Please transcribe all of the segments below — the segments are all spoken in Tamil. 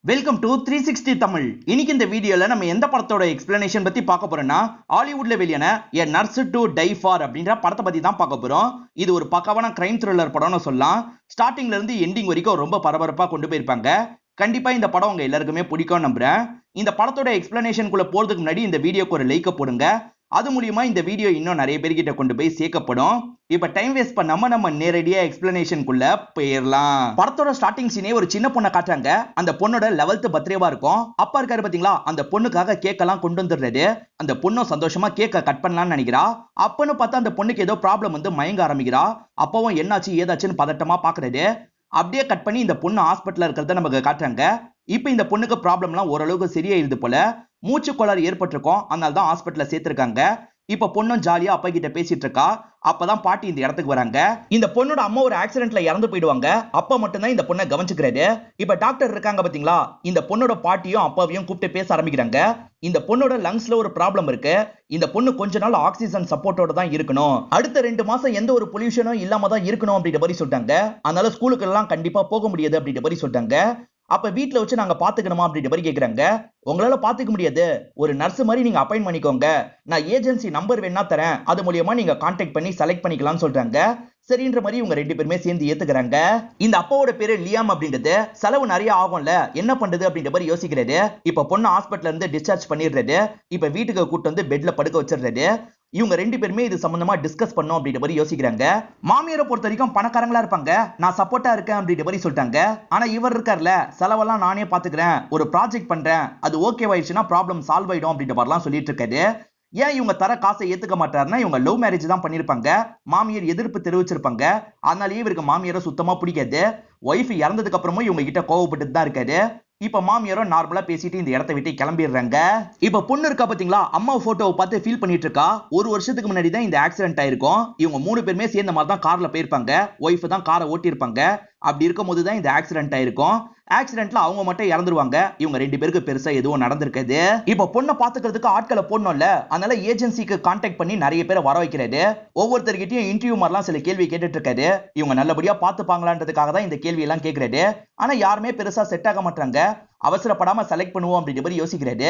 Welcome to 360 Tamil. இன்னைக்கு இந்த வீடியோல நம்ம எந்த படத்தோட எக்ஸ்பிளனேஷன் பத்தி பார்க்க போறோம்னா, ஹாலிவுட்ல வெளியான எ நர்ஸ் டு டை ஃபார் அப்படின்ற படத்தை பத்தி தான் பார்க்க போறோம். இது ஒரு பக்காவான கிரைம் த்ரில்லர் படம்னு சொல்லலாம். ஸ்டார்டிங்ல இருந்து எண்டிங் வரைக்கும் ரொம்ப பரபரப்பா கொண்டு போயிருப்பாங்க. கண்டிப்பா இந்த படம் உங்க எல்லாருக்குமே பிடிக்கும் நம்புறேன். இந்த படத்தோட எக்ஸ்பிளனேஷனுக்குள்ள போறதுக்கு முன்னாடி இந்த வீடியோக்கு ஒரு லைக் போடுங்க. அது மூலியமா இந்த வீடியோ இன்னும் நிறைய பேர்கிட்ட கொண்டு போய் சேர்க்கப்படும். இப்ப டைம் வேஸ்ட் பண்ணாம நம்ம நேரடியா எக்ஸ்பிளனேஷனுக்குள்ள போயிடலாம். படத்தோட ஸ்டார்டிங் சீனே ஒரு சின்ன பொண்ணை காட்டுறாங்க. அந்த பொண்ணோட 11th பர்த்டேவா இருக்கும். அப்பா இருக்காரு பாத்தீங்களா, அந்த பொண்ணுக்காக கேக் எல்லாம் கொண்டு வந்துடுறாரு. அந்த பொண்ணும் சந்தோஷமா கேக்க கட் பண்ணலாம்னு நினைக்கிறா. அப்பன்னு பார்த்தா அந்த பொண்ணுக்கு ஏதோ ப்ராப்ளம் வந்து மயங்க ஆரம்பிக்கிறா. அப்பவும் என்னாச்சு ஏதாச்சுன்னு பதட்டமா பாக்குறாரு. அப்படியே கட் பண்ணி இந்த பொண்ணு ஹாஸ்பிட்டல்ல இருக்கிறத நமக்கு காட்டுறாங்க. இப்ப இந்த பொண்ணுக்கு ப்ராப்ளம்லாம் ஓரளவுக்கு சரியாயிருது போல. மூச்சு கோளாறு ஏற்பட்டிருக்கும், அதனால தான் ஹாஸ்பிட்டல்ல சேர்த்திருக்காங்க. இப்ப பொண்ணும் ஜாலியா அப்பா கிட்ட பேசிட்டு இருக்கா. அப்பதான் பாட்டி இந்த இடத்துக்கு வராங்க. இந்த பொண்ணோட அம்மா ஒரு ஆக்சிடென்ட்ல இறந்து போயிடுவாங்க. அப்பா மட்டும் தான் இந்த பொண்ணை கவனிச்சுக்கிறாரு. இப்ப டாக்டர் இருக்காங்க பாத்தீங்களா, இந்த பொண்ணோட பாட்டியும் அப்பாவையும் கூப்பிட்டு பேச ஆரம்பிக்கிறாங்க. இந்த பொண்ணோட லங்ஸ்ல ஒரு ப்ராப்ளம் இருக்கு. இந்த பொண்ணு கொஞ்ச நாள் ஆக்சிஜன் சப்போர்ட்டோட தான் இருக்கணும். அடுத்த 2 மாசம் எந்த ஒரு பொல்யூஷனும் இல்லாம தான் இருக்கணும் அப்படின்ற மாதிரி சொல்லிட்டாங்க. அதனால ஸ்கூலுக்கு எல்லாம் கண்டிப்பா போக முடியாது அப்படின்ற மாதிரி சொல்லிட்டாங்க. அப்ப வீட்ல வச்சு நாங்க பாத்துக்கணுமா அப்படின்ற மாதிரி கேக்குறாங்க. உங்களால பாத்துக்க முடியாது, ஒரு நர்ஸ் மாதிரி நீங்க அப்பாயிண்ட் பண்ணிக்கோங்க, நான் ஏஜென்சி நம்பர் வேணா தரேன், அது மூலியமா நீங்க கான்டாக்ட் பண்ணி செலக்ட் பண்ணிக்கலாம்னு சொல்றாங்க. சரின்ற மாதிரி இவங்க 2 பேருமே சேர்ந்து ஏத்துக்கிறாங்க. இந்த அப்பாவோட பேரு லியாம் அப்படின்றது. செலவு நிறைய ஆகும்ல, என்ன பண்றது அப்படின்ற மாதிரி யோசிக்கிறாரு. இப்ப பொண்ணு ஹாஸ்பிட்டல்ல இருந்து டிஸ்சார்ஜ் பண்ணிடுறாரு. இப்ப வீட்டுக்கு கூட்டு வந்து பெட்ல படுக்க வச்சிடுறாரு. இவங்க 2 பேருமே இது சம்பந்தமா டிஸ்கஸ் பண்ணோம் அப்படின்ற மாதிரி யோசிக்கிறாங்க. மாமியாரை பொறுத்த வரைக்கும் பணக்காரங்களா இருப்பாங்க, நான் சப்போர்ட்டா இருக்கேன் அப்படின்ற மாதிரி சொல்லிட்டாங்க. ஆனா இவர் இருக்கார்ல, செலவெல்லாம் நானே பாத்துக்கிறேன், ஒரு ப்ராஜெக்ட் பண்றேன், அது ஓகே ஆயிடுச்சுன்னா ப்ராப்ளம் சால்வ் ஆயிடும் அப்படின்ற மாதிரிலாம் சொல்லிட்டு இருக்காரு. ஏன் இவங்க தர காசை ஏத்துக்க மாட்டாருன்னா, இவங்க லவ் மேரேஜ் தான் பண்ணிருப்பாங்க. மாமியார் எதிர்ப்பு தெரிவிச்சிருப்பாங்க. அதனாலேயே இவருக்கு மாமியாரை சுத்தமா பிடிக்காது. ஒய்ஃப் இறந்ததுக்கு அப்புறமும் இவங்க கிட்ட கோவப்பட்டு தான் இருக்காரு. இப்ப மாமியாரும் நார்மலா பேசிட்டு இந்த இடத்தை விட்டு கிளம்பிடுறாங்க. இப்ப பொண்ணு இருக்கா பாத்தீங்களா, அம்மா போட்டோவை பார்த்து ஃபீல் பண்ணிட்டு இருக்கா. ஒரு வருஷத்துக்கு முன்னாடி தான் இந்த ஆக்சிடென்ட் ஆயிருக்கும். இவங்க 3 பேருமே சேர்ந்த மாதிரி தான் கார்ல போயிருப்பாங்க. ஒய்ஃப் தான் காரை ஓட்டி இருப்பாங்க. அப்படி இருக்கும் போது தான் இந்த ஆக்சிடென்ட் ஆயிருக்கும். ஆக்சிடென்ட்ல அவங்க மட்டும் இறந்துருவாங்க. இவங்க 2 பேருக்கு பெருசா எதுவும் நடந்திருக்காது. இப்ப பொண்ணை பாத்துக்கிறதுக்கு ஆட்களை போடணும்ல, அதனால ஏஜென்சிக்கு கான்டாக்ட் பண்ணி நிறைய பேரை வர வைக்கிறாரு. ஒவ்வொருத்தர்கிட்டயும் இன்டர்வியூ மாதிரிலாம் சில கேள்வி கேட்டுட்டு இருக்காரு. இவங்க நல்லபடியா பாத்துப்பாங்களான்றதுக்காக தான் இந்த கேள்வி எல்லாம் கேட்கிறாரு. ஆனா யாருமே பெருசா செட் ஆக மாட்டாங்க. அவசரப்படாம செலக்ட் பண்ணுவோம் அப்படின்ற மாதிரி யோசிக்கிறாரு.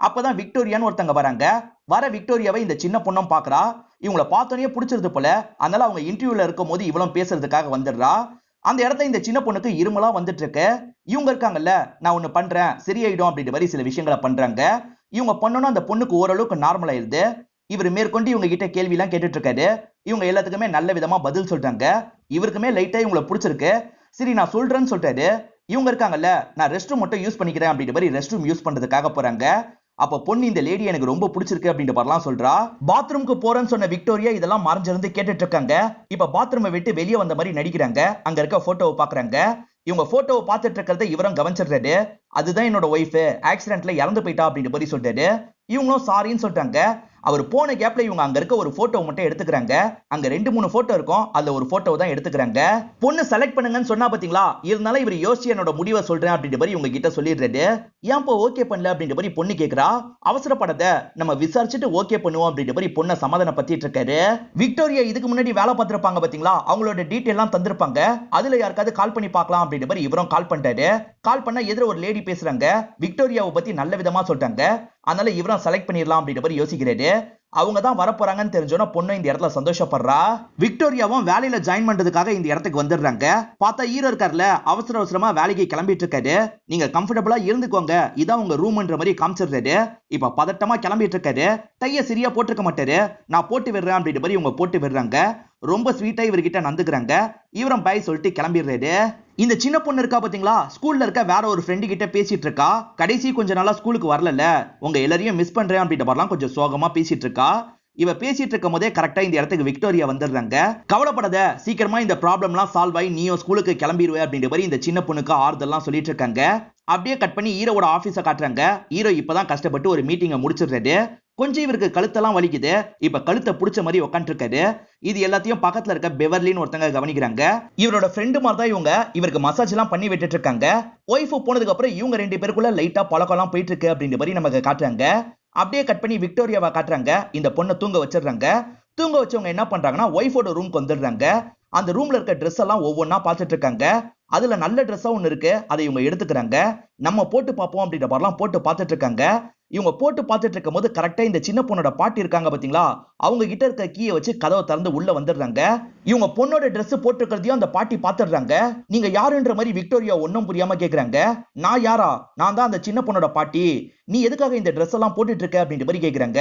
அப்பதான் விக்டோரியான்னு ஒருத்தங்க வராங்க. வர விக்டோரியாவை இந்த சின்ன பொண்ணும் பாக்குறா. இவங்களை பார்த்தோன்னே பிடிச்சிருது போல. அதனால அவங்க இன்டர்வியூல இருக்கும் போது இவளும் பேசுறதுக்காக வந்துடுறா. அந்த இடத்துல இந்த சின்ன பொண்ணுக்கு இருமலா வந்துட்டு இருக்கு. இவங்க இருக்காங்கல்ல, நான் ஒண்ணு பண்றேன் சரியாயிடும் அப்படின்ற மாதிரி சில விஷயங்களை பண்றாங்க. இவங்க பண்ணனும் அந்த பொண்ணுக்கு ஓரளவுக்கு நார்மல் ஆயிருது. இவர் மேற்கொண்டு இவங்க கிட்ட கேள்வி எல்லாம் கேட்டுட்டு இருக்காரு. இவங்க எல்லாத்துக்குமே நல்ல விதமா பதில் சொல்றாங்க. இவருக்குமே லைட்டா இவங்களை பிடிச்சிருக்கு. சரி நான் சொல்றேன்னு சொல்றாரு. இவங்க இருக்காங்கல்ல, நான் ரெஸ்ட் ரூம் மட்டும் யூஸ் பண்ணிக்கிறேன் அப்படின்ற மாதிரி ரெஸ்ட் ரூம் யூஸ் பண்றதுக்காக போறாங்க. அப்ப பொண்ணு இந்த லேடி எனக்கு ரொம்ப பிடிச்சிருக்கு அப்படின்ற மாதிரிலாம் சொல்றா. பாத்ரூமுக்கு போறேன்னு சொன்ன விக்டோரியா இதெல்லாம் மறைஞ்சிருந்து கேட்டுட்டு இருக்காங்க. இப்ப பாத்ரூமை விட்டு வெளியே வந்த மாதிரி நடிக்கிறாங்க. அங்க இருக்க போட்டோவை பாக்குறாங்க. இவங்க போட்டோவை பார்த்துட்டு இருக்கிறத இவரும் கவனிச்சிடுறாரு. அதுதான் என்னோட ஒய்ஃப், ஆக்சிடென்ட்ல இறந்து போயிட்டா அப்படின்ற மாதிரி சொல்றாரு. இவங்களும் சாரின்னு சொல்றாங்க. அவர் போன கேப்ல இவங்க அங்க இருக்க ஒரு போட்டோ மட்டும் எடுத்துக்கிறாங்க. அங்க 2-3 போட்டோ இருக்கும், அதுல ஒரு போட்டோ தான் எடுத்துக்கிறாங்க. பொண்ணு செலக்ட் பண்ணுங்கன்னு சொன்னா பாத்தீங்களா, இருந்தாலும் இவர் யோசிச்சு என்னோட முடிவை சொல்றேன் அப்படின்ற மாதிரி இவங்க கிட்ட சொல்லிடுறாரு. ஏன் ஓகே பண்ணல அப்படின்ற மாதிரி பொண்ணு கேக்குறா. அவசரப்படாத, நம்ம விசாரிச்சுட்டு ஓகே பண்ணுவோம் அப்படின்ற மாதிரி பொண்ணை சமாதானம் பத்திட்டு இருக்காரு. விக்டோரியா இதுக்கு முன்னாடி வேலை பார்த்திருப்பாங்க பாத்தீங்களா, அவங்களோட டீடைல் எல்லாம் தந்திருப்பாங்க. அதுல யாருக்காவது கால் பண்ணி பார்க்கலாம் அப்படின்ற மாதிரி இவரும் கால் பண்றாரு. கால் பண்ணா எதிர ஒரு லேடி பேசுறாங்க. விக்டோரியாவை பத்தி நல்ல விதமா சொல்றாங்க. அதனால இவரும் செலக்ட் பண்ணிடலாம் அப்படின்ற மாதிரி யோசிக்கிறாரு. அவங்க தான் வரப்போறாங்கன்னு தெரிஞ்சோன்னா பொண்ணு இந்த இடத்துல சந்தோஷப்படுறா. விக்டோரியாவும் வேலையில ஜாயின் பண்றதுக்காக இந்த இடத்துக்கு வந்துடுறாங்க. பார்த்தா ஹீரோ இருக்கார்ல, அவசர அவசரமா வேலைக்கு கிளம்பிட்டு இருக்காரு. நீங்க கம்ஃபர்டபுளா இருந்துக்கோங்க, இதான் உங்க ரூம்ன்ற மாதிரி காமிச்சிடுறாரு. இப்ப பதட்டமா கிளம்பிட்டு இருக்காரு. டைய சரியா போட்டிருக்க மாட்டாரு. நான் போட்டு விடுறேன் அப்படின்ற மாதிரி இவங்க போட்டு விடுறாங்க. ரொம்ப ஸ்வீட்டா இவர்கிட்ட நந்துக்கிறாங்க. இவரும் பை சொல்லிட்டு கிளம்பிடுறாரு. இந்த சின்ன பொண்ணு இருக்கா பாத்தீங்களா, ஸ்கூல்ல இருக்க வேற ஒரு ஃப்ரெண்டு கிட்ட பேசிட்டு இருக்கா. கடைசி கொஞ்ச நாளா ஸ்கூலுக்கு வரல, உங்க எல்லாரையும் மிஸ் பண்றேன் அப்படின்ற மாதிரிலாம் கொஞ்சம் சோகமா பேசிட்டு இருக்கா. இவ பேசிட்டு இருக்கும் போதே கரெக்டா இந்த இடத்துக்கு விக்டோரியா வந்துடுறாங்க. கவலைப்படாத, சீக்கிரமா இந்த ப்ராப்ளம்லாம் சால்வ் ஆகி நீயும் ஸ்கூலுக்கு கிளம்பிடுவே அப்படின்ற மாதிரி இந்த சின்ன பொண்ணுக்கு ஆறுதல்லாம் சொல்லிட்டு இருக்காங்க. அப்படியே கட் பண்ணி ஹீரோவோட ஆபீஸ காட்டுறாங்க. ஹீரோ இப்பதான் கஷ்டப்பட்டு ஒரு மீட்டிங்கை முடிச்சிடுறாரு. கொஞ்சம் இவருக்கு கழுத்தெல்லாம் வலிக்குது. இப்ப கழுத்தை புடிச்ச மாதிரி உட்காந்து இருக்காரு. இது எல்லாத்தையும் பக்கத்துல இருக்க பெவர்லின்னு ஒருத்தங்க கவனிக்கிறாங்க. இவரோட ஃப்ரெண்டு மாதிரி தான் இவங்க. இவருக்கு மசாஜ் எல்லாம் பண்ணி விட்டுட்டு இருக்காங்க. ஒய்ஃப் போனதுக்கு அப்புறம் இவங்க 2 பேருக்குள்ள லைட்டா பழக்கம் எல்லாம் போயிட்டு இருக்கு அப்படின்ற மாதிரி நமக்கு காட்டுறாங்க. அப்படியே கட் பண்ணி விக்டோரியாவை காட்டுறாங்க. இந்த பொண்ணை தூங்க வச்சிடுறாங்க. தூங்க வச்சவங்க என்ன பண்றாங்கன்னா ஒய்ஃபோட ரூம்க்கு வந்துடுறாங்க. அந்த ரூம்ல இருக்க ட்ரெஸ் எல்லாம் ஒவ்வொன்னா பார்த்துட்டு இருக்காங்க. அதுல நல்ல ட்ரெஸ்ஸா ஒண்ணு இருக்கு, அதை இவங்க எடுத்துக்கிறாங்க. நம்ம போட்டு பார்ப்போம் அப்படின்ற மாதிரிலாம் போட்டு பார்த்துட்டு இருக்காங்க. இவங்க போட்டு பார்த்துட்டு இருக்கும்போது கரெக்டா இந்த சின்ன பொண்ணோட பாட்டி இருக்காங்க பாத்தீங்களா, அவங்க கிட்ட இருக்க கீயை வச்சு கதவை திறந்து உள்ள வந்துடுறாங்க. இவங்க பொண்ணோட ட்ரெஸ் போட்டிருக்கிறதையும் அந்த பாட்டி பாத்துடுறாங்க. நீங்க யாருன்ற மாதிரி விக்டோரியா ஒன்னும் புரியாம கேக்குறாங்க. நான் யாரா? நான் தான் அந்த சின்ன பொண்ணோட பாட்டி. நீ எதுக்காக இந்த ட்ரெஸ் எல்லாம் போட்டுட்டு இருக்க அப்படின்ற மாதிரி கேக்குறாங்க.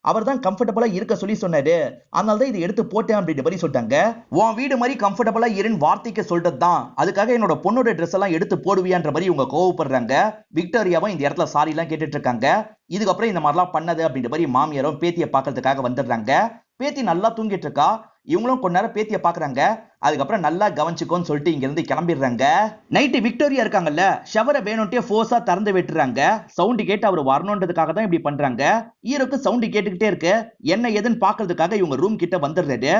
அவர் தான் கம்ஃபர்டபுளா இருக்க சொல்லி சொன்னாரு, அதனால தான் இதை எடுத்து போட்டேன் அப்படின்ற மாதிரி சொல்லிட்டாங்க. உன் வீடு மாதிரி கம்ஃபர்டபுளா இருன்னு வார்த்தைக்கு சொல்றது தான், அதுக்காக என்னோட பொண்ணோட ட்ரெஸ் எல்லாம் எடுத்து போடுவியான்ற மாதிரி இவங்க கோவப்படுறாங்க. விக்டோரியாவும் இந்த இடத்துல சாரி எல்லாம் கேட்டுட்டு இருக்காங்க. இதுக்கப்புறம் இந்த மாதிரிலாம் பண்ணது அப்படின்ற மாதிரி மாமியாரும் பேத்தியை பார்க்கறதுக்காக வந்துடுறாங்க. பேத்தி நல்லா தூங்கிட்டு இருக்கா. இவங்களும் கொஞ்ச நேரம் பேத்தியை பாக்குறாங்க. அதுக்கப்புறம் நல்லா கவனிச்சுக்கோன்னு சொல்லிட்டு இங்க இருந்து கிளம்பிடுறாங்க. நைட்டு விக்டோரியா இருக்காங்கல்ல, ஷவரை வேணும்ட்டே ஃபோர்ஸா திறந்து விட்டுறாங்க. சவுண்ட் கேட்டு அவர் வரணுன்றதுக்காக தான் இப்படி பண்றாங்க. ஹீரோக்கு சவுண்ட் கேட்டுக்கிட்டே இருக்கு. என்ன ஏதுன்னு பாக்குறதுக்காக இவங்க ரூம் கிட்ட வந்துடுறாரு.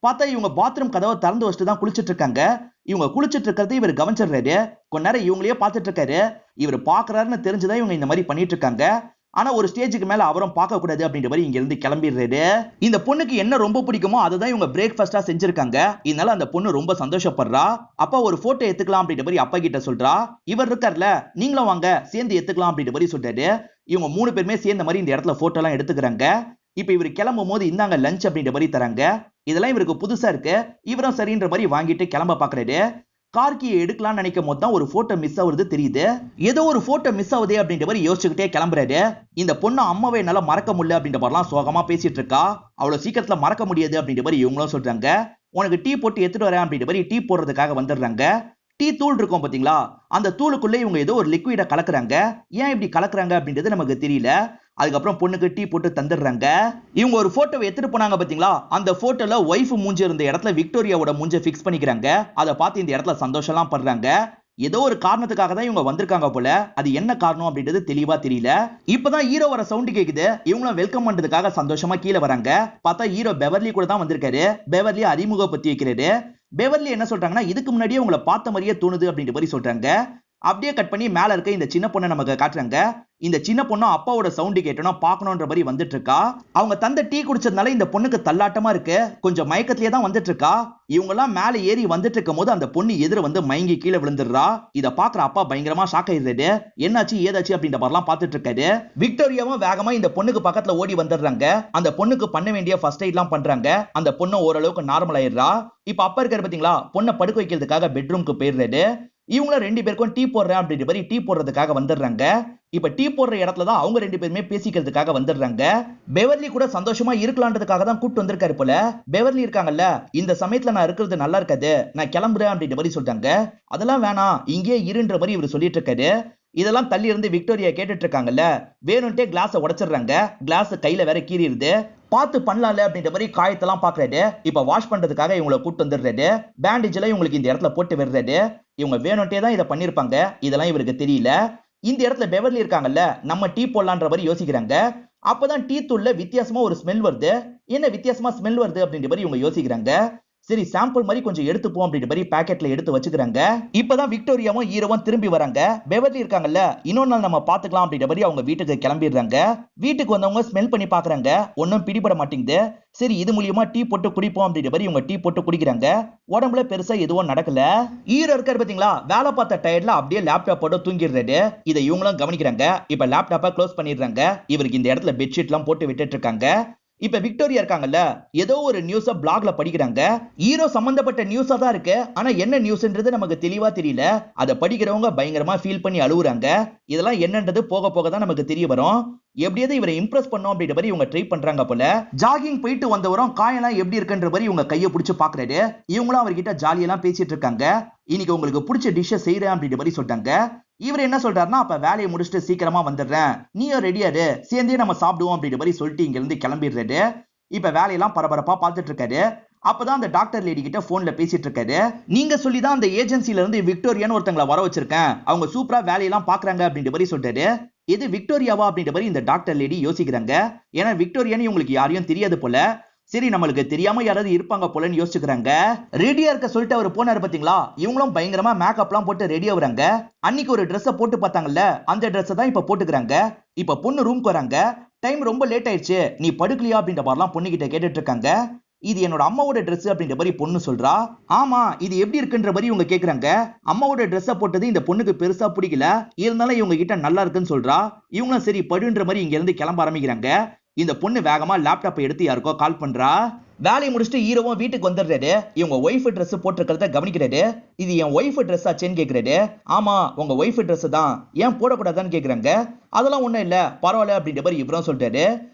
பார்த்தா இவங்க பாத்ரூம் கதவை திறந்து வச்சுட்டு தான் குளிச்சிட்டு இருக்காங்க. இவங்க குளிச்சிட்டு இருக்கிறது இவர் கவனிச்சிடுறாரு. கொஞ்ச நேரம் இவங்களையே பார்த்துட்டு இருக்காரு. இவர் பாக்குறாருன்னு தெரிஞ்சுதான் இவங்க இந்த மாதிரி பண்ணிட்டு இருக்காங்க. ஆனா ஒரு ஸ்டேஜுக்கு மேல அவரும் பார்க்க கூடாது அப்படின்ற மாதிரி இங்க இருந்து கிளம்பிடுறாரு. இந்த பொண்ணுக்கு என்ன ரொம்ப பிடிக்குமோ அதுதான் இவங்க பிரேக்ஃபாஸ்டா செஞ்சிருக்காங்க. இதனால அந்த பொண்ணு ரொம்ப சந்தோஷப்படுறா. அப்பா ஒரு போட்டோ எடுத்துக்கலாம் அப்படின்ற மாதிரி அப்பா கிட்ட சொல்றா. இவர் இருக்கார்ல, நீங்களும் வாங்க சேர்ந்து எடுத்துக்கலாம் அப்படின்ற மாதிரி சொல்றாரு. இவங்க 3 பேருமே சேர்ந்த மாதிரி இந்த இடத்துல போட்டோ எல்லாம் எடுத்துக்கிறாங்க. இப்ப இவர் கிளம்பும் போது இந்தாங்க லஞ்ச் அப்படின்ற மாதிரி தராங்க. இதெல்லாம் இவருக்கு புதுசா இருக்கு. இவரும் சரின்ற மாதிரி வாங்கிட்டு கிளம்ப பாக்குறாரு. கார்கியை எடுக்கலாம்னு நினைக்கும் போது தான் ஒரு போட்டோ மிஸ் ஆகுறது தெரியுது. ஏதோ ஒரு போட்டோ மிஸ் ஆகுதே அப்படின்ற மாதிரி யோசிச்சுக்கிட்டே கிளம்புறாரு. இந்த பொண்ணு அம்மாவை என்னால மறக்க முடியல அப்படின்ற மாதிரிலாம் சோகமா பேசிட்டு இருக்கா. அவ்வளவு சீக்கிரத்துல மறக்க முடியாது அப்படின்ற மாதிரி இவங்களும் சொல்றாங்க. உனக்கு டீ போட்டு எடுத்துட்டு வரேன் அப்படின்ற மாதிரி டீ போடுறதுக்காக வந்துடுறாங்க. டீ தூள் இருக்கும் பாத்தீங்களா, அந்த தூளுக்குள்ள இவங்க ஏதோ ஒரு லிக்விட கலக்குறாங்க. ஏன் இப்படி கலக்குறாங்க அப்படின்றது நமக்கு தெரியல. அதுக்கப்புறம் பொண்ணுக்கு டீ போட்டு தந்துடுறாங்க. இவங்க ஒரு போட்டோவை எடுத்துட்டு போனாங்க பாத்தீங்களா, அந்த போட்டோல ஒய்ஃப் மூஞ்சி இருந்த இடத்துல விக்டோரியாவோட மூஞ்ச பிக்ஸ் பண்ணிக்கிறாங்க. அதை பார்த்து இந்த இடத்துல சந்தோஷம் எல்லாம் படுறாங்க. ஏதோ ஒரு காரணத்துக்காக தான் இவங்க வந்திருக்காங்க போல. அது என்ன காரணம் அப்படின்றது தெளிவா தெரியல. இப்பதான் ஹீரோ வர சவுண்ட் கேக்குது. இவங்களும் வெல்கம் பண்றதுக்காக சந்தோஷமா கீழே வராங்க. பார்த்தா ஹீரோ பெவர்லி கூட தான் வந்திருக்காரு. பெவர்லி அறிமுகப்படுத்தி வைக்கிறாரு. பெவர்லி என்ன சொல்றாங்கன்னா, இதுக்கு முன்னாடியே உங்களை பார்த்த மாதிரியே தோணுது அப்படின்ற மாதிரி சொல்றாங்க. அப்படியே கட் பண்ணி மேல இருக்க இந்த சின்ன பொண்ணை நமக்கு காட்டுறாங்க. இந்த சின்ன பொண்ணும் அப்பாவோட சவுண்ட் கேட்டோம் பார்க்கணும்ன்ற மாதிரி வந்துட்டு இருக்கா. அவங்க தந்த டீ குடிச்சதுனால இந்த பொண்ணுக்கு தள்ளாட்டமா இருக்கு. கொஞ்சம் மயக்கத்திலேயே தான் வந்துட்டு இருக்கா. இவங்க எல்லாம் மேல ஏறி வந்துட்டு இருக்கும் போது அந்த பொண்ணு எதிர வந்து மயங்கி கீழே விழுந்துடுறா. இத பாக்குற அப்பா பயங்கரமா ஷாக் ஆயிடுறாரு. என்னாச்சு ஏதாச்சு அப்படின்ற மாதிரிலாம் பார்த்துட்டு இருக்காரு. விக்டோரியாவும் வேகமா இந்த பொண்ணுக்கு பக்கத்துல ஓடி வந்துடுறாங்க. அந்த பொண்ணுக்கு பண்ண வேண்டிய ஃபர்ஸ்ட் எய்ட் எல்லாம் பண்றாங்க. அந்த பொண்ணு ஓரளவுக்கு நார்மல் ஆயிடுறா. இப்ப அப்பா இருக்காரு பாத்தீங்களா, பொண்ணை படுக்க வைக்கிறதுக்காக பெட்ரூம்க்கு போயிடுறாரு. இவங்களும் 2 பேருக்கும் டீ போடுறேன் அப்படின்ற மாதிரி டீ போடுறதுக்காக வந்துடுறாங்க. இப்ப டீ போடுற இடத்துல தான் அவங்க 2 பேருமே பேசிக்கிறதுக்காக வந்துடுறாங்க. பெவர்லி கூட சந்தோஷமா இருக்கலான்றதுக்காக தான் கூட்டு வந்திருக்காரு போல. பெவர்லி இருக்காங்கல்ல, இந்த சமயத்துல நான் இருக்கிறது நல்லா இருக்காது, நான் கிளம்புறேன் அப்படின்ற மாதிரி சொல்றாங்க. அதெல்லாம் வேணாம், இங்கே இருன்ற மாதிரி இவர் சொல்லிட்டு இருக்காரு. இதெல்லாம் தள்ளி இருந்து விக்டோரியா கேட்டுட்டு இருக்காங்கல்ல, வேணும்ட்டே கிளாஸை உடைச்சிடுறாங்க. கிளாஸ் கையில வேற கீறிடுது. பார்த்து பண்ணலாம்ல அப்படின்ற மாதிரி காயத்தெல்லாம் பாக்குறாரு. இப்ப வாஷ் பண்றதுக்காக இவங்களை கூட்டு வந்துடுறாரு. பேண்டேஜ் எல்லாம் இவங்களுக்கு இந்த இடத்துல போட்டு விடுறாரு. இவங்க வேணும்ட்டே தான் இதை பண்ணிருப்பாங்க. இதெல்லாம் இவருக்கு தெரியல. இந்த இடத்துல பெவர்லி இருக்காங்கல்ல, நம்ம டீ போடலான்ற மாதிரி யோசிக்கிறாங்க. அப்பதான் டீ தூள்ல வித்தியாசமா ஒரு ஸ்மெல் வருது. என்ன வித்தியாசமா ஸ்மெல் வருது அப்படின்ற மாதிரி இவங்க யோசிக்கிறாங்க. சரி சாம்பிள் மாதிரி கொஞ்சம் எடுத்துப்போம் அப்படின்ற மாதிரி பாக்கெட்ல எடுத்து வச்சுக்கிறாங்க. இப்பதான் விக்டோரியாவும் ஹீரோவும் திரும்பி வராங்க. பெவர்லி இருக்காங்கல்ல, இன்னொரு நாள் நம்ம பாத்துக்கலாம் அப்படின்ற மாதிரி அவங்க வீட்டுக்கு கிளம்பிடுறாங்க. வீட்டுக்கு வந்தவங்க ஸ்மெல் பண்ணி பாக்குறாங்க. ஒன்னும் பிடிபட மாட்டேங்குது. சரி இது மூலியமா டீ போட்டு குடிப்போம் அப்படின்ற மாதிரி இவங்க டீ போட்டு குடிக்கிறாங்க. உடம்புல பெருசா எதுவும் நடக்கல. ஹீரோ இருக்காரு பாத்தீங்களா, வேலை பார்த்த டயர்ட்ல அப்படியே லேப்டாப் போட்டு தூங்கிடுறாரு. இதை இவங்களும் கவனிக்கிறாங்க. இப்ப லேப்டாப்பை க்ளோஸ் பண்ணிடுறாங்க. இவருக்கு இந்த இடத்துல பெட்ஷீட் எல்லாம் போட்டு விட்டுட்டு இருக்காங்க. இப்ப விக்டோரியா இருக்காங்கல்ல, ஏதோ ஒரு நியூஸ பிளாக்ல படிக்கிறாங்க. ஹீரோ சம்பந்தப்பட்ட நியூஸா தான் இருக்கு. ஆனா என்ன நியூஸ்ன்றது நமக்கு தெளிவா தெரியல. அதை படிக்கிறவங்க பயங்கரமா ஃபீல் பண்ணி அழுவுறாங்க. இதெல்லாம் என்னன்றது போக போக தான் நமக்கு தெரிய வரும். எப்படியாவது இவரை இம்ப்ரெஸ் பண்ணும் அப்படின்ற மாதிரி இவங்க ட்ரை பண்றாங்க போல. ஜாகிங் போயிட்டு வந்தவரும் காயெல்லாம் எப்படி இருக்குன்ற மாதிரி இவங்க கையை பிடிச்சு பாக்குறாரு. இவங்களும் அவர்கிட்ட ஜாலியெல்லாம் பேசிட்டு இருக்காங்க. இன்னைக்கு உங்களுக்கு பிடிச்ச டிஷ்ஷை செய்யறேன் அப்படின்ற மாதிரி சொல்றாங்க. இவர் என்ன சொல்றாருன்னா, அப்ப வேலையை முடிச்சுட்டு சீக்கிரமா வந்துடுறேன், நீயும் ரெடியாரு, சேர்ந்தே நம்ம சாப்பிடுவோம் அப்படின்ற மாதிரி சொல்லிட்டு இங்க இருந்து கிளம்பிடுறாரு. இப்ப வேலையெல்லாம் பரபரப்பா பார்த்துட்டு இருக்காரு. அப்பதான் அந்த டாக்டர் லேடி கிட்ட போன்ல பேசிட்டு இருக்காரு. நீங்க சொல்லிதான் அந்த ஏஜென்சில இருந்து விக்டோரியான்னு ஒருத்தங்களை வர வச்சிருக்கேன், அவங்க சூப்பரா வேலையெல்லாம் பாக்குறாங்க அப்படின்ற மாதிரி சொல்றாரு. இது விக்டோரியாவா அப்படின்ற மாதிரி இந்த டாக்டர் லேடி யோசிக்கிறாங்க. ஏன்னா விக்டோரியான்னு இவங்களுக்கு யாரையும் தெரியாது போல. சரி நம்மளுக்கு தெரியாம யாராவது இருப்பாங்க போலன்னு யோசிச்சுக்கிறாங்க. ரெடியா இருக்க சொல்லிட்டு அவர் போனாரு பாத்தீங்களா, இவங்களும் பயங்கரமா மேக்கப் எல்லாம் போட்டு ரெடியா வராங்க. அன்னைக்கு ஒரு ட்ரெஸ் போட்டு பார்த்தாங்கல்ல, அந்த ட்ரெஸ் தான் இப்ப போட்டுக்கிறாங்க. இப்ப பொண்ணு ரூம்க்கு வராங்க. டைம் ரொம்ப லேட் ஆயிடுச்சு, நீ படுக்கலையா அப்படின்ற மாதிரிலாம் பொண்ணு கிட்ட கேட்டுட்டு இருக்காங்க. இது என்னோட அம்மாவோட Dress அப்படின்ற மாதிரி பொண்ணு சொல்றா. ஆமா, இது எப்படி இருக்குன்ற மாதிரி இவங்க கேக்குறாங்க. அம்மாவோட Dress போட்டது இந்த பொண்ணுக்கு பெருசா பிடிக்கல, இருந்தாலும் இவங்க கிட்ட நல்லா இருக்குன்னு சொல்றா. இவங்களும் சரி படுன்ற மாதிரி இங்க இருந்து கிளம்ப ஆரம்பிக்கிறாங்க. இந்த பொண்ணு வேகமா லேப்டாப்பை எடுத்து யாருக்கோ கால் பண்றா. வேலையை முடிச்சுட்டு ஹீரோவும் வீட்டுக்கு வந்துடுறாரு. இவங்க ஒய்ஃப் Dress போட்டிருக்கிறத கவனிக்கிறாரு. இது என் ஒய்ஃப் Dress ஆச்சேன்னு கேக்குறாரு. ஆமா, உங்க ஒய்ஃப் Dress தான், ஏன் போடக்கூடாதான்னு கேக்குறாங்க. அதெல்லாம் ஒண்ணும் இல்ல, பரவாயில்ல அப்படின்ற மாதிரி இவரும் சொல்றாரு.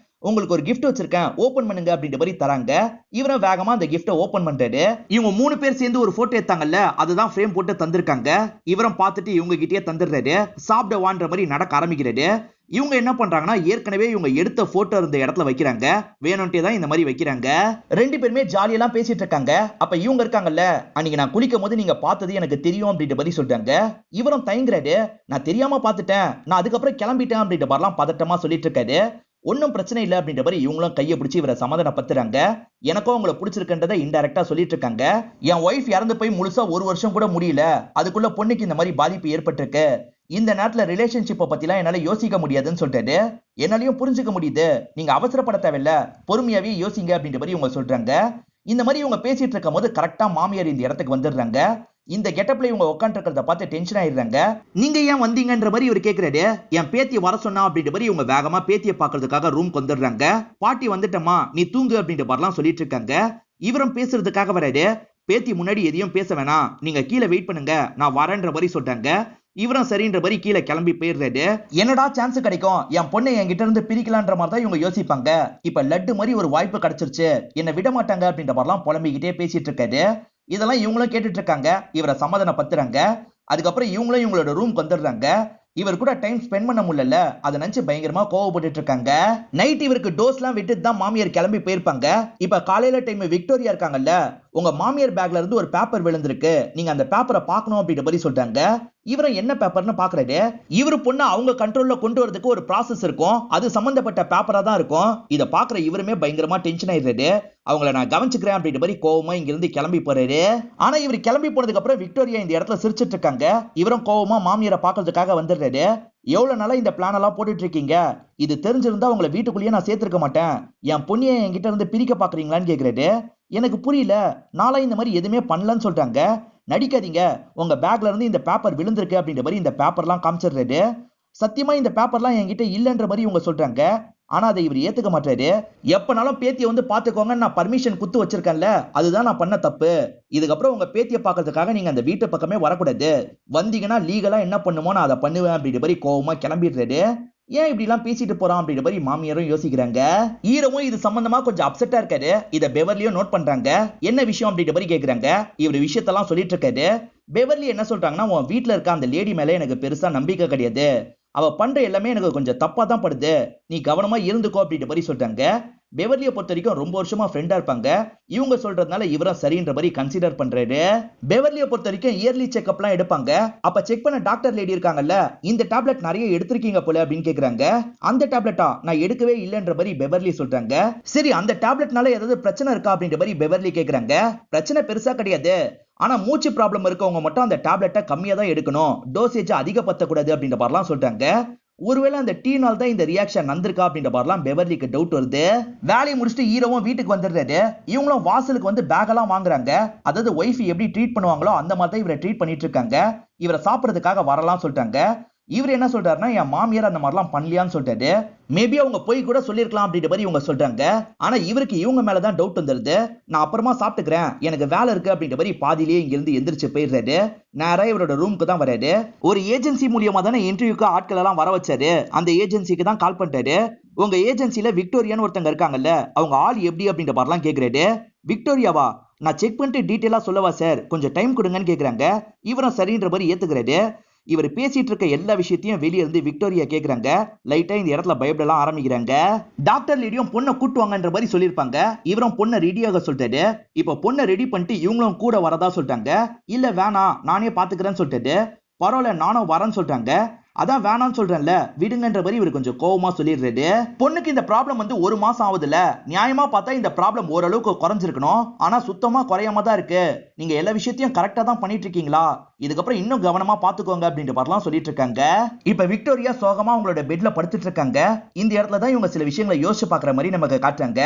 உங்களுக்கு ஒரு gift வச்சிருக்கேன், ஓபன் பண்ணுங்க அப்படின்ற மாதிரி தராங்க. இவரும் வேகமா அந்த gift ஓபன் பண்றாரு. இவங்க 3 பேர் சேர்ந்து ஒரு போட்டோ எடுத்தாங்கல்ல, அதுதான் ஃப்ரேம் போட்டு தந்திருக்காங்க. இவரும் பார்த்துட்டு இவங்க கிட்டயே தந்துடுறாரு. சாப்பிட வான்ற மாதிரி நடக்க ஆரம்பிக்கிறாரு. இவங்க என்ன பண்றாங்கன்னா, ஏற்கனவே இவங்க எடுத்த போட்டோ இருந்த இடத்துல வைக்கிறாங்க. வேணும்ட்டே தான் இந்த மாதிரி வைக்கிறாங்க. ரெண்டு பேருமே ஜாலியெல்லாம் பேசிட்டு இருக்காங்க. அப்ப இவங்க இருக்காங்கல்ல, அன்னைக்கு நான் குளிக்கும் போது நீங்க பார்த்தது எனக்கு தெரியும் அப்படின்ற மாதிரி சொல்றாங்க. இவரும் தயங்குறாரு. நான் தெரியாம பார்த்துட்டேன், நான் அதுக்கப்புறம் கிளம்பிட்டேன் அப்படின்ற மாதிரிலாம் பதட்டமா சொல்லிட்டு இருக்காரு. ஒன்னும் பிரச்சனை இல்ல அப்படின்ற மாதிரி இவங்களும் கையை பிடிச்சி இவரை சமாதானப்படுத்துறாங்க. எனக்கும் உங்களை பிடிச்சிருக்குன்றதை இன்டைரக்டா சொல்லிட்டு இருக்காங்க. என் ஒய்ஃப் இறந்து போய் முழுசா 1 வருஷம் கூட முடியல, அதுக்குள்ள பொண்ணுக்கு இந்த மாதிரி பாதிப்பு ஏற்பட்டிருக்கு. இந்த நேரத்துல ரிலேஷன்ஷிப்பை பத்திலாம் என்னால யோசிக்க முடியாதுன்னு சொல்லிட்டாரு. என்னாலையும் புரிஞ்சுக்க முடியுது, நீங்க அவசரப்பட தேவையில்ல, பொறுமையாவே யோசிங்க அப்படின்ற மாதிரி இவங்க சொல்றாங்க. இந்த மாதிரி இவங்க பேசிட்டு இருக்கும் போது கரெக்டா மாமியார் இந்த இடத்துக்கு வந்துடுறாங்க. இந்த கெட்டப்ல இவங்க உட்காந்துருக்கிறத பார்த்து டென்ஷன் ஆயிடுறாங்க. நீங்க ஏன் வந்தீங்கன்ற மாதிரி இவர் கேக்குறாரு. என் பேத்தியை வர சொன்னா அப்படின்ற மாதிரி இவங்க வேகமா பேத்தியை பாக்குறதுக்காக ரூம்க்கு வந்துடுறாங்க. பாட்டி வந்துட்டமா, நீ தூங்கு அப்படின்ற மாதிரிலாம் சொல்லிட்டு இருக்காங்க. இவரும் பேசுறதுக்காக வராரு. பேத்தி முன்னாடி எதையும் பேச வேணாம், நீங்க கீழே வெயிட் பண்ணுங்க, நான் வரேன்ற மாதிரி சொல்றாங்க. இவரும் சரின்ற மாதிரி கீழே கிளம்பி போயிடுறாரு. என்னடா சான்ஸ் கிடைக்கும், என் பொண்ணை என்கிட்ட இருந்து பிரிக்கலான்ற மாதிரி தான் இவங்க யோசிப்பாங்க. இப்ப லட்டு மாதிரி ஒரு வாய்ப்பு கிடைச்சிருச்சு, என்ன விட மாட்டாங்க அப்படின்ற மாதிரிலாம் புலம்பிக்கிட்டே பேசிட்டு இருக்காரு. இதெல்லாம் இவங்களும் கேட்டுட்டு இருக்காங்க. இவரை சமாதானப்படுத்துறாங்க. அதுக்கப்புறம் இவங்களும் இவங்களோட ரூம்க்கு வந்துடுறாங்க. இவர் கூட டைம் ஸ்பெண்ட் பண்ண முடியல, அதை நினைச்சு பயங்கரமா கோவப்பட்டு இருக்காங்க. நைட் இவருக்கு டோஸ்லாம் விட்டுட்டு தான் மாமியார் கிளம்பி போயிருப்பாங்க. இப்ப காலையில டைம் விக்டோரியா இருக்காங்கல்ல, உங்க மாமியார் பேக்ல இருந்து ஒரு பேப்பர் விழுந்திருக்கு, நீங்க அந்த பேப்பரை பார்க்கணும் அப்படின்ற மாதிரி சொல்றாங்க. இவரும் என்ன பேப்பர்னு பாக்குறாரு. இவரு பொண்ணு அவங்க கண்ட்ரோல்ல கொண்டு வரதுக்கு ஒரு ப்ராசஸ் இருக்கும், அது சம்பந்தப்பட்ட பேப்பரா தான் இருக்கும். இத பாக்குற இவருமே பயங்கரமா டென்ஷன் ஆயிடுறாரு. அவங்கள நான் கவனிச்சுக்கிறேன் அப்படின்ற மாதிரி கோவமா இங்க இருந்து கிளம்பி போறாரு. ஆனா இவர் கிளம்பி போனதுக்கு அப்புறம் விக்டோரியா இந்த இடத்துல சிரிச்சிட்டு இருக்காங்க. இவரும் கோவமா மாமியாரை பாக்குறதுக்காக வந்துடுறாரு. எவ்வளவு நாளா இந்த பிளான் எல்லாம் போட்டுட்டு இருக்கீங்க, இது தெரிஞ்சிருந்தா உங்களை வீட்டுக்குள்ளேயே நான் சேர்த்திருக்க மாட்டேன், என் பொண்ணியை என்கிட்ட இருந்து பிரிக்க பாக்குறீங்களான்னு கேக்குறாரு. எனக்கு புரியல, நாளா இந்த மாதிரி எதுவுமே பண்ணலன்னு சொல்றாங்க. நடிக்காதீங்க, உங்க பேக்ல இருந்து இந்த பேப்பர் விழுந்திருக்கு அப்படின்ற மாதிரி இந்த பேப்பர்லாம் காமிச்சிடுறாரு. சத்தியமா இந்த பேப்பர்லாம் என்கிட்ட இல்லன்ற மாதிரி இவங்க சொல்றாங்க. ஆனா அதை இவர் ஏத்துக்க மாட்டாரு. எப்பனாலும் பேத்தியை வந்து பாத்துக்கோங்க, நான் பர்மிஷன் குத்து வச்சிருக்கேன்ல, அதுதான் நான் பண்ண தப்பு. இதுக்கப்புறம் உங்க பேத்தியை பாக்குறதுக்காக நீங்க அந்த வீட்டு பக்கமே வரக்கூடாது, வந்தீங்கன்னா லீகலா என்ன பண்ணுமோ நான் அதை பண்ணுவேன் அப்படின்ற மாதிரி கோவமா கிளம்பிடுறாரு. ஏன் இப்படி எல்லாம் பேசிட்டு போறான் அப்படின்ற மாதிரி மாமியாரும் யோசிக்கிறாங்க. ஹீரோவும் இது சம்பந்தமா கொஞ்சம் அப்செட்டா இருக்காரு. இத பெவர்லியும் நோட் பண்றாங்க. என்ன விஷயம் அப்படின்ற மாதிரி கேக்குறாங்க. இவர் விஷயத்தெல்லாம் சொல்லிட்டு இருக்காரு. பெவர்லி என்ன சொல்றாங்கன்னா, உன் வீட்டுல இருக்க அந்த லேடி மேல எனக்கு பெருசா நம்பிக்கை கிடையாது, அவ பண்ற எல்லாமே எனக்கு கொஞ்சம் தப்பா தான் படுது, நீ கவனமா இருந்துக்கோ அப்படின்ற மாதிரி சொல்றாங்க. பெவர்லியை பொறுத்த வரைக்கும் ரொம்ப வருஷமா ஃப்ரெண்டா இருப்பாங்க. இவங்க சொல்றதுனால இவரும் சரின்ற மாதிரி கன்சிடர் பண்றாரு. பெவர்லியை பொறுத்த வரைக்கும் இயர்லி செக்அப்லாம் எடுப்பாங்க. அப்ப செக் பண்ண டாக்டர் லேடி இருக்காங்கல்ல, இந்த டேப்லெட் நிறைய எடுத்திருக்கீங்க போல அப்படின்னு கேக்குறாங்க. அந்த டேப்லெட்டா நான் எடுக்கவே இல்லைன்ற மாதிரி பெவர்லி சொல்றாங்க. சரி, அந்த டேப்லெட்னால ஏதாவது பிரச்சனை இருக்கா அப்படின்ற மாதிரி பெவர்லி கேக்குறாங்க. பிரச்சனை பெருசா கிடையாது, ஆனா மூச்சு ப்ராப்ளம் இருக்கவங்க மட்டும் அந்த டேப்லெட்டை கம்மியா தான் எடுக்கணும், டோசேஜ் அதிகப்படுத்தக்கூடாது அப்படின்ற மாதிரிலாம் சொல்றாங்க. ஒருவேளை அந்த டீனால் தான் இந்த ரியாக்ஷன் வந்திருக்கா அப்படின்ற மாதிரிலாம் பெவர்லிக்கு டவுட் வருது. வேலையை முடிச்சுட்டு ஹீரோவும் வீட்டுக்கு வந்துடுறாரு. இவங்களும் வாசலுக்கு வந்து பேக் எல்லாம் வாங்குறாங்க. அதாவது ஒய்ஃப் எப்படி ட்ரீட் பண்ணுவாங்களோ அந்த மாதிரி தான் இவரை ட்ரீட் பண்ணிட்டு இருக்காங்க. இவரை சாப்பிடறதுக்காக வரலாம் சொல்லிட்டாங்க. இவர் என்ன சொல்றாருன்னா, என் மாமியார் அந்த மாதிரிலாம் பண்ணலையான்னு சொல்லிட்டாரு. மேபி அவங்க போய் கூட சொல்லிருக்கலாம் அப்படின்ற மாதிரி இவங்க சொல்றாங்க. ஆனா இவருக்கு இவங்க மேலதான் டவுட் வந்துருது. நான் அப்புறமா சாப்பிட்டுக்கிறேன், எனக்கு வேலை இருக்கு அப்படின்ற மாதிரி பாதியிலேயே இங்க இருந்து எந்திரிச்சு போயிடுறாரு. நேரா இவரோட ரூமுக்கு தான் வராரு. ஒரு ஏஜென்சி மூலியமா தானே இன்டர்வியூக்கு ஆட்கள் எல்லாம் வர வச்சாரு. அந்த ஏஜென்சிக்கு தான் கால் பண்ணிட்டாரு. உங்க ஏஜென்சில விக்டோரியான்னு ஒருத்தங்க இருக்காங்கல்ல, அவங்க ஆள் எப்படி அப்படின்ற மாதிரிலாம் கேக்குறாரு. விக்டோரியாவா, நான் செக் பண்ணிட்டு டீட்டெயிலா சொல்லவா சார், கொஞ்சம் டைம் கொடுங்கன்னு கேக்குறாங்க. இவரும் சரின்ற மாதிரி ஏத்துக்கிறாரு. இவர் பேசிட்டு இருக்க எல்லா விஷயத்தையும் வெளியே இருந்து விக்டோரியா கேக்குறாங்க. லைட்டா இந்த இடத்துல பயப்படலாம் ஆரம்பிக்கிறாங்க. டாக்டர் லேடியும் பொண்ணை கூட்டுவாங்கன்ற மாதிரி சொல்லியிருப்பாங்க. இவரும் பொண்ணை ரெடியாக சொல்லிட்டாரு. இப்ப பொண்ணை ரெடி பண்ணிட்டு இவங்களும் கூட வரதா சொல்லிட்டாங்க. இல்ல வேணாம், நானே பாத்துக்கிறேன்னு சொல்லிட்டாரு. பரவாயில்ல, நானும் வரேன்னு சொல்றாங்க. அதான் வேணான்னு சொல்றேன்ல, விடுங்கன்ற மாதிரி இவர் கொஞ்சம் கோவமா சொல்லிடுறாரு. பொண்ணுக்கு இந்த ப்ராப்ளம் வந்து 1 மாசம் ஆகுதுல, நியாயமா பார்த்தா இந்த ப்ராப்ளம் ஓரளவுக்கு குறைஞ்சிருக்கணும். ஆனா சுத்தமா குறையாம தான் இருக்கு. நீங்க எல்லா விஷயத்தையும் கரெக்டா தான் பண்ணிட்டு இருக்கீங்களா, இதுக்கப்புறம் இன்னும் கவனமா பாத்துக்கோங்க அப்படின்ற மாதிரிலாம் சொல்லிட்டு இருக்காங்க. இப்ப விக்டோரியா சோகமா அவங்களோட பெட்ல படுத்துட்டு இருக்காங்க. இந்த இடத்துல தான் இவங்க சில விஷயங்களை யோசிச்சு பாக்குற மாதிரி நமக்கு காட்டுறாங்க.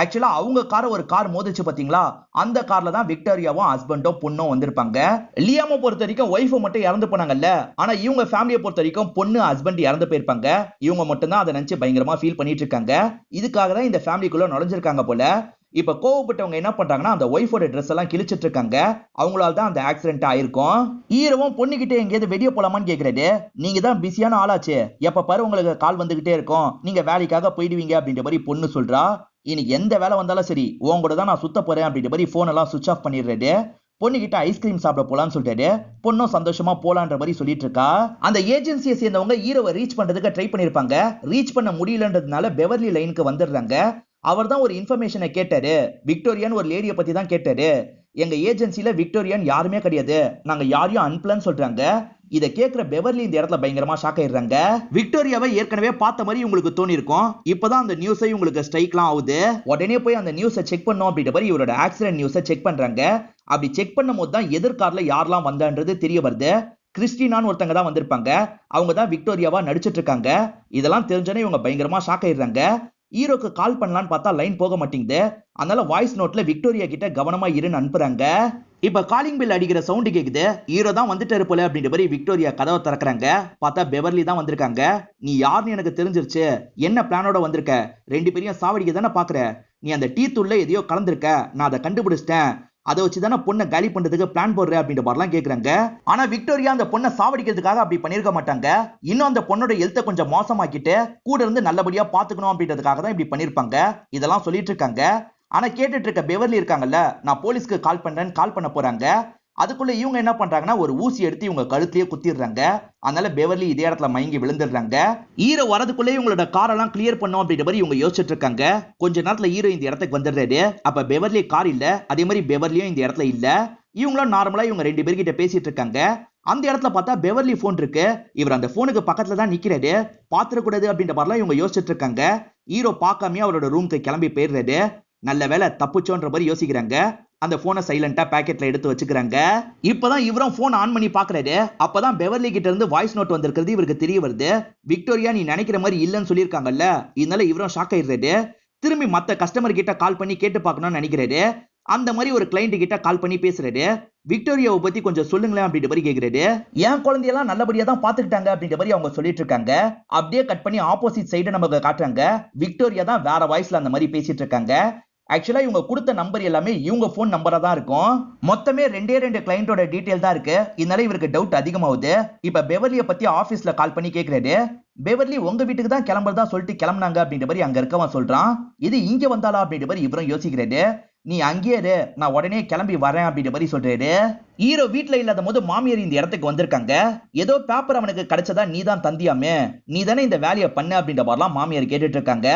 ஆக்சுவலா அவங்க காரை ஒரு கார் மோதிச்சு பாத்தீங்களா, அந்த கார்ல தான் விக்டோரியாவும் ஹஸ்பண்டும் பொண்ணும் வந்திருப்பாங்க. லியாம பொறுத்த வரைக்கும் ஒய்ஃப் மட்டும் இறந்து போனாங்கல்ல, ஆனா இவங்க ஃபேமிலியை பொறுத்த வரைக்கும் பொண்ணு ஹஸ்பண்ட் இறந்து போயிருப்பாங்க. இவங்க மட்டும் தான் அதை நினைச்சு பயங்கரமா ஃபீல் பண்ணிட்டு இருக்காங்க. இதுக்காக தான் இந்த ஃபேமிலிக்குள்ள நுழைஞ்சிருக்காங்க போல. இப்ப கோவப்பட்டவங்க என்ன பண்றாங்கன்னா அந்த ஒய்ஃபோட ட்ரெஸ் எல்லாம் கிழிச்சிட்டு இருக்காங்க. அவங்களால தான் அந்த ஆக்சிடென்ட் ஆயிருக்கும். ஹீரோவும் பொண்ணுகிட்ட எங்கேயாவது வெளியே போலாமான்னு கேக்குறாரு. நீங்க தான் பிஸியான ஆளாச்சு, எப்ப பாரு உங்களுக்கு கால் வந்துகிட்டே இருக்கும், நீங்க வேலைக்காக போயிடுவீங்க அப்படின்ற மாதிரி பொண்ணு சொல்றா. இன்னைக்கு எந்த வேலை வந்தாலும் சரி உன் கூட தான் நான் சுத்த போறேன் அப்படின்ற மாதிரி போன் எல்லாம் சுவிட்ச் ஆஃப் பண்ணிடுறாரு. பொண்ணுகிட்ட ஐஸ்கிரீம் சாப்பிட போலான்னு சொல்லிட்டாரு. பொண்ணும் சந்தோஷமா போலான்ற மாதிரி சொல்லிட்டு இருக்கா. அந்த ஏஜென்சியை சேர்ந்தவங்க ஹீரோவை ரீச் பண்றதுக்கு ட்ரை பண்ணிருப்பாங்க. ரீச் பண்ண முடியலன்றதுனால பெவர்லி லைனுக்கு வந்துடுறாங்க. அவர் தான் ஒரு இன்ஃபர்மேஷனை கேட்டாரு. விக்டோரியான்னு ஒரு லேடியை பத்தி தான் கேட்டாரு. எங்க ஏஜென்சில விக்டோரியான் யாருமே கிடையாது, நாங்க யாரையும் அனுப்பலன்னு சொல்றாங்க. இத கேக்குற பெவர்லி இந்த இடத்துல பயங்கரமா ஷாக் ஆயிடுறாங்க. விக்டோரியாவை ஏற்கனவே பார்த்த மாதிரி உங்களுக்கு தோணி இருக்கும். இப்பதான் அந்த நியூஸை உங்களுக்கு ஸ்ட்ரைக்லாம் ஆகுது. உடனே போய் அந்த நியூஸை செக் பண்ணோம் அப்படின்ற மாதிரி இவரோட ஆக்சிடென்ட் நியூஸை செக் பண்றாங்க. அப்படி செக் பண்ணும் போது தான் எதிர்கார்ல யாரெல்லாம் வந்தான்றது தெரிய வருது. கிறிஸ்டினான்னு ஒருத்தங்க தான் வந்திருப்பாங்க. அவங்க தான் விக்டோரியாவா நடிச்சிட்டு இருக்காங்க. இதெல்லாம் தெரிஞ்சோன்னே இவங்க பயங்கரமா ஷாக் ஆயிடுறாங்க. ஹீரோக்கு கால் பண்ணலான்னு பார்த்தா லைன் போக மாட்டேங்குது. அதனால வாய்ஸ் நோட்ல விக்டோரியா கிட்ட கவனமா இருன்னு அனுப்புறாங்க. இப்ப காலிங் பெல் அடிக்கிற சவுண்ட் கேக்குது. ஹீரோ தான் வந்துட்டாரு போல அப்படின்ற மாதிரி விக்டோரியா கதவை திறக்கறாங்க. பார்த்தா பெவர்லி தான் வந்திருக்காங்க. நீ யாருன்னு எனக்கு தெரிஞ்சிருச்சு, என்ன பிளானோட வந்திருக்க, ரெண்டு பேரையும் சாவடிக்க தானே பாக்குற, நீ அந்த டீ தூள்ல எதையோ கலந்துருக்க, நான் அதை கண்டுபிடிச்சிட்டேன், அதை வச்சுதானே பொண்ணை காலி பண்றதுக்கு பிளான் போடுற அப்படின்ற மாதிரிலாம் கேக்குறாங்க. ஆனா விக்டோரியா அந்த பொண்ணை சாவடிக்கிறதுக்காக அப்படி பண்ணிருக்க மாட்டாங்க. இன்னும் அந்த பொண்ணோட ஹெல்த்தை கொஞ்சம் மோசமாக்கிட்டு கூட இருந்து நல்லபடியா பாத்துக்கணும் அப்படின்றதுக்காக தான் இப்படி பண்ணிருப்பாங்க. இதெல்லாம் சொல்லிட்டு இருக்காங்க. ஆனா கேட்டுட்டு இருக்க பெவர்லி இருக்காங்கல்ல, நான் போலீஸ்க்கு கால் பண்றேன்னு கால் பண்ண போறாங்க. அதுக்குள்ள இவங்க என்ன பண்றாங்கன்னா ஒரு ஊசி எடுத்து இவங்க கழுத்திலேயே குத்திடுறாங்க. அதனால பெவர்லி இதே இடத்துல மயங்கி விழுந்துடுறாங்க. ஹீரோ வரதுக்குள்ளே இவங்களோட காரெல்லாம் கிளியர் பண்ணும் அப்படின்ற மாதிரி இவங்க யோசிச்சுட்டு இருக்காங்க. கொஞ்ச நேரத்துல ஹீரோ இந்த இடத்துக்கு வந்துடுறாரு. அப்ப பெவர்லி கார் இல்ல, அதே மாதிரி பெவர்லியும் இந்த இடத்துல இல்ல. இவங்களும் நார்மலா இவங்க ரெண்டு பேர்கிட்ட பேசிட்டு இருக்காங்க. அந்த இடத்துல பார்த்தா பெவர்லி போன் இருக்கு. இவர் அந்த போனுக்கு பக்கத்துல தான் நிக்கிறாரு. பாத்துறக்கூடாது அப்படின்ற மாதிரிலாம் இவங்க யோசிச்சுட்டு இருக்காங்க. ஹீரோ பார்க்காமயே அவரோட ரூமுக்கு கிளம்பி போயிடுறாரு. நல்ல வேலை தப்புச்சோன்ற மாதிரி யோசிக்கிறாங்க. அந்த போனை சைலண்டா பாக்கெட்ல எடுத்து வச்சுக்கிறாங்க. இப்பதான் இவரும் போன் ஆன் பண்ணி பாக்குறாரு. அப்பதான் பெவர்லி கிட்ட இருந்து வாய்ஸ் நோட் வந்திருக்கிறது இவருக்கு தெரிய வருது. விக்டோரியா நீ நினைக்கிற மாதிரி இல்லன்னு சொல்லியிருக்காங்கல்ல, இதனால இவரும் ஷாக் ஆயிடுறாரு. திரும்பி மத்த கஸ்டமர் கிட்ட கால் பண்ணி கேட்டு பார்க்கணும்னு நினைக்கிறாரு. அந்த மாதிரி ஒரு கிளைண்ட் கிட்ட கால் பண்ணி பேசுறாரு. விக்டோரியாவை பத்தி கொஞ்சம் சொல்லுங்களேன் அப்படின்ற மாதிரி கேக்குறாரு. என் குழந்தையெல்லாம் நல்லபடியா தான் பாத்துக்கிட்டாங்க அப்படின்ற மாதிரி அவங்க சொல்லிட்டு இருக்காங்க. அப்படியே கட் பண்ணி ஆப்போசிட் சைடு நமக்கு காட்டுறாங்க. விக்டோரியா தான் வேற வாய்ஸ்ல அந்த மாதிரி பேசிட்டு இருக்காங்க. ஆக்சுவலா இவங்க கொடுத்த நம்பர் எல்லாமே இவங்க போன் நம்பரா தான் இருக்கும். மொத்தமே ரெண்டு கிளைண்டோட டீடைல் தான் இருக்கு. இதனால இவருக்கு டவுட் அதிகமாகுது. இப்ப பெவர்லியை பத்தி ஆபீஸ்ல கால் பண்ணி கேக்குறாரு. பெவர்லி உங்க வீட்டுக்கு தான் கிளம்புறதா சொல்லிட்டு கிளம்புனாங்க அப்படின்ற மாதிரி அங்க இருக்கவன் சொல்றான். இது இங்க வந்தாளா அப்படின்ற மாதிரி இவரும் யோசிக்கிறாரு. நீ அங்கேயே இரு, நான் உடனே கிளம்பி வரேன் அப்படின்ற மாதிரி சொல்றாரு. ஹீரோ வீட்டுல இல்லாத போது மாமியார் இந்த இடத்துக்கு வந்திருக்காங்க. ஏதோ பேப்பர் அவனுக்கு கிடைச்சதா நீ தான் தந்தியாமே, நீ தானே இந்த வேலையை பண்ண அப்படின்ற மாதிரிலாம் மாமியார் கேட்டுட்டு இருக்காங்க.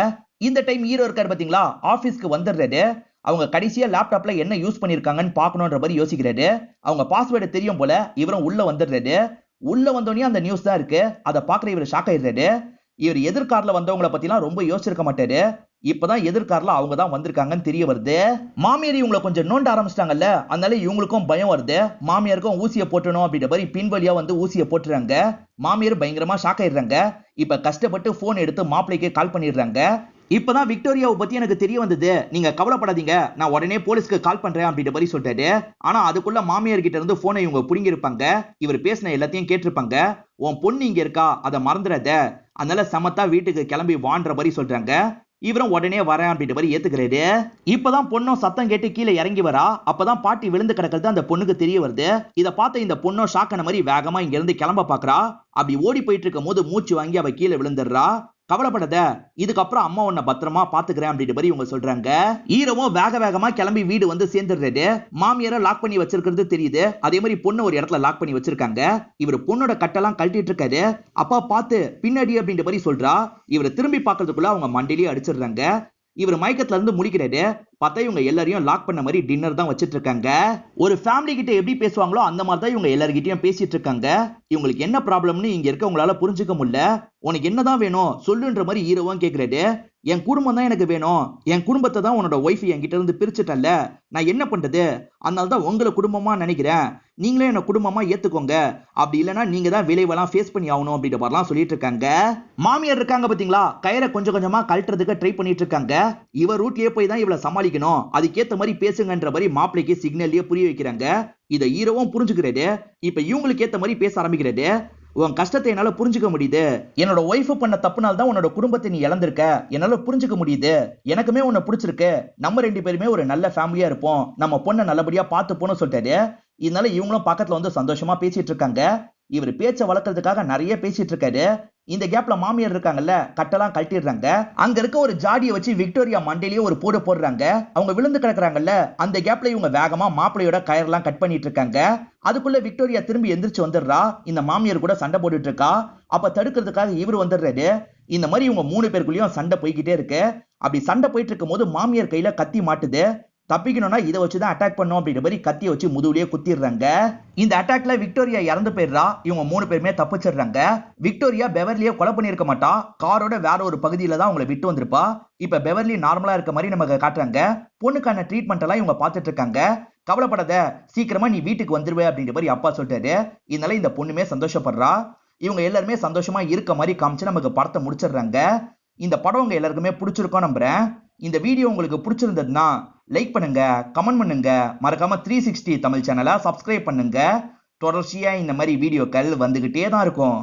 இந்த டைம் ஹீரோ இருக்காரு பாத்தீங்களா, ஆபீஸ்க்கு வந்துடுறாரு. அவங்க கடைசியா லேப்டாப்ல என்ன யூஸ் பண்ணிருக்காங்கன்னு பாக்கணும்ன்ற மாதிரி யோசிக்கிறாரு. அவங்க பாஸ்வேர்டு தெரியும் போல. இவரும் உள்ள வந்துடுறாரு. உள்ள வந்தோடனே அந்த நியூஸ் தான் இருக்கு. அதை பாக்குற இவர் ஷாக் ஆயிடுறாரு. இவர் எதிர்கார்ல வந்தவங்களை பத்திலாம் ரொம்ப யோசிச்சிருக்க மாட்டாரு. இப்பதான் எதிர்கார்ல அவங்க தான் வந்திருக்காங்கன்னு தெரிய வருது. மாமியார் இவங்களை கொஞ்சம் நோண்ட ஆரம்பிச்சிட்டாங்கல்ல, அதனால இவங்களுக்கும் பயம் வருது. மாமியாருக்கும் ஊசியை போட்டணும் அப்படின்ற மாதிரி பின்வழியா வந்து ஊசியை போட்டுறாங்க. மாமியார் பயங்கரமா ஷாக் ஆயிடுறாங்க. இப்ப கஷ்டப்பட்டு போன் எடுத்து மாப்பிளைக்கு கால் பண்ணிடுறாங்க. இப்பதான் விக்டோரியாவை பத்தி எனக்கு தெரிய வந்தது, நீங்க கவலைப்படாதீங்க, நான் உடனே போலீஸ்க்கு கால் பண்றேன் அப்படின்ற மாதிரி சொல்லிட்டாரு. ஆனா அதுக்குள்ள மாமியார் கிட்ட இருந்து போனை இவங்க புடிங்கி இருப்பாங்க. இவர் பேசின எல்லாத்தையும் கேட்டிருப்பாங்க. உன் பொண்ணு இங்க இருக்கா, அதை மறந்துடாத, அதனால சமத்தா வீட்டுக்கு கிளம்பி வான்ற மாதிரி சொல்றாங்க. இவரும் உடனே வரேன் அப்படின்ற மாதிரி ஏத்துக்கிறாரு. இப்பதான் பொண்ணும் சத்தம் கேட்டு கீழே இறங்கி வரா. அப்பதான் பாட்டி விழுந்து கிடக்கிறது அந்த பொண்ணுக்கு தெரிய வருது. இதை பார்த்த இந்த பொண்ணும் ஷாக்கான மாதிரி வேகமா இங்க இருந்து கிளம்ப பாக்குறா. அப்படி ஓடி போயிட்டு இருக்கும் போது மூச்சு வாங்கி அவ கீழே விழுந்துடுறா. கவலைப்படாத, இதுக்கப்புறம் அம்மா உன்னை பத்திரமா பாத்துக்கிறேன் அப்படின்ற மாதிரி இவங்க சொல்றாங்க. ஹீரோவும் வேகமா கிளம்பி வீடு வந்து சேர்ந்துடுறாரு. மாமியாரை லாக் பண்ணி வச்சிருக்கிறது தெரியுது. அதே மாதிரி பொண்ணு ஒரு இடத்துல லாக் பண்ணி வச்சிருக்காங்க. இவர் பொண்ணோட கட்டெல்லாம் கழட்டிட்டு இருக்காரு. அப்பா பார்த்து பின்னாடி அப்படின்ற மாதிரி சொல்றா. இவர் திரும்பி பாக்குறதுக்குள்ள அவங்க மண்டையிலேயே அடிச்சிடுறாங்க. இவர் மயக்கத்துல இருந்து முழிக்கிறாரு. பார்த்தா இவங்க எல்லாரையும் லாக் பண்ண மாதிரி டின்னர் தான் வச்சிட்டு இருக்காங்க. ஒரு ஃபேமிலி கிட்ட எப்படி பேசுவாங்களோ அந்த மாதிரி தான் இவங்க எல்லார்கிட்டயும் பேசிட்டு இருக்காங்க. இவங்களுக்கு என்ன ப்ராப்ளம்னு இங்க இருக்கவங்களால புரிஞ்சுக்க முடியல. உனக்கு என்னதான் வேணும் சொல்லுன்ற மாதிரி ஹீரோவும் கேக்குறாரு. என் குடும்பம் தான் எனக்கு வேணும், என் குடும்பத்தை தான் உன்னோட ஒய்ஃப் என்கிட்ட இருந்து பிரிச்சுட்டல்ல, நான் என்ன பண்றது, அதனால தான் உங்களை குடும்பமா நினைக்கிறேன், நீங்களே என்ன குடும்பமா ஏத்துக்கோங்க, அப்படி இல்லைன்னா நீங்க தான் விளைவெல்லாம் ஃபேஸ் பண்ணி ஆகணும் அப்படின்ற மாதிரிலாம் சொல்லிட்டு இருக்காங்க. மாமியார் இருக்காங்க பாத்தீங்களா, கயிறை கொஞ்சம் கொஞ்சமா கழட்டுறதுக்கு ட்ரை பண்ணிட்டு இருக்காங்க. இவர் ரூட்லயே போய் தான் இவளை சமாளிக்கணும், அதுக்கேத்த மாதிரி பேசுங்கன்ற மாதிரி மாப்பிளைக்கு சிக்னல்லயே புரிய வைக்கிறாங்க. இதை ஹீரோவும் புரிஞ்சுக்கிறாரு. இப்ப இவங்களுக்கு ஏத்த மாதிரி பேச ஆரம்பிக்கிறாரு. உன் கஷ்டத்தை என்னால புரிஞ்சுக்க முடியுது, என்னோட ஒய்ஃப் பண்ண தப்புனால தான் உன்னோட குடும்பத்தை நீ இழந்திருக்க, என்னால புரிஞ்சுக்க முடியுது, எனக்குமே உன்னை பிடிச்சிருக்கு, நம்ம 2 பேருமே ஒரு நல்ல ஃபேமிலியா இருப்போம், நம்ம பொண்ணை நல்லபடியா பார்த்துப்போன்னு சொல்லிட்டாரு. இதனால இவங்களும் பக்கத்துல வந்து சந்தோஷமா பேசிட்டு இருக்காங்க. இவர் பேச்ச வளர்க்கறதுக்காக நிறைய பேசிட்டு இருக்காரு. இந்த கேப்ல மாமியார் இருக்காங்கல்ல, கட்டெல்லாம் கழட்டிடுறாங்க. அங்க இருக்க ஒரு ஜாடியை வச்சு விக்டோரியா மண்டையிலேயே ஒரு போடு போடுறாங்க. அவங்க விழுந்து கிடக்குறாங்கல்ல, அந்த கேப்ல இவங்க வேகமா மாப்பிளையோட கயரெல்லாம் கட் பண்ணிட்டு இருக்காங்க. அதுக்குள்ள விக்டோரியா திரும்பி எந்திரிச்சு வந்துடுறா. இந்த மாமியார் கூட சண்டை போட்டுட்டு இருக்கா. அப்ப தடுக்கிறதுக்காக இவர் வந்துடுறாரு. இந்த மாதிரி இவங்க 3 பேருக்குள்ளயும் சண்டை போய்கிட்டே இருக்கு. அப்படி சண்டை போயிட்டு இருக்கும் போது மாமியார் கையில கத்தி மாட்டுது. தப்பிக்கணும்னா இதை வச்சுதான் அட்டாக் பண்ணும் அப்படின்ற மாதிரி கத்தியை வச்சு முதுகுலயே குத்திடுறாங்க. இந்த அட்டாக்ல விக்டோரியா இறந்து போயிடுறா. இவங்க 3 பேருமே தப்பிச்சிடுறாங்க. விக்டோரியா பெவர்லியை கொலை பண்ணியிருக்க மாட்டா, காரோட வேற ஒரு பகுதியில தான் அவங்களை விட்டு வந்திருப்பா. இப்ப பெவர்லி நார்மலா இருக்க மாதிரி நமக்கு காட்டுறாங்க. பொண்ணுக்கான ட்ரீட்மெண்ட் எல்லாம் இவங்க பார்த்துட்டு இருக்காங்க. கவலைப்படாத, சீக்கிரமா நீ வீட்டுக்கு வந்துருவே அப்படின்ற மாதிரி அப்பா சொல்லிட்டாரு. இதனால இந்த பொண்ணுமே சந்தோஷப்படுறா. இவங்க எல்லாருமே சந்தோஷமா இருக்க மாதிரி காமிச்சு நமக்கு படத்தை முடிச்சிடுறாங்க. இந்த படம் உங்க எல்லாருக்குமே பிடிச்சிருக்கும் நம்புறேன். இந்த வீடியோ உங்களுக்கு பிடிச்சிருந்ததுன்னா லைக் பண்ணுங்க, கமெண்ட் பண்ணுங்க, மறக்காம 360 தமிழ் சேனலை சப்ஸ்கிரைப் பண்ணுங்க. தொடர்ச்சியா இந்த மாதிரி வீடியோக்கள் வந்துகிட்டே தான் இருக்கும்.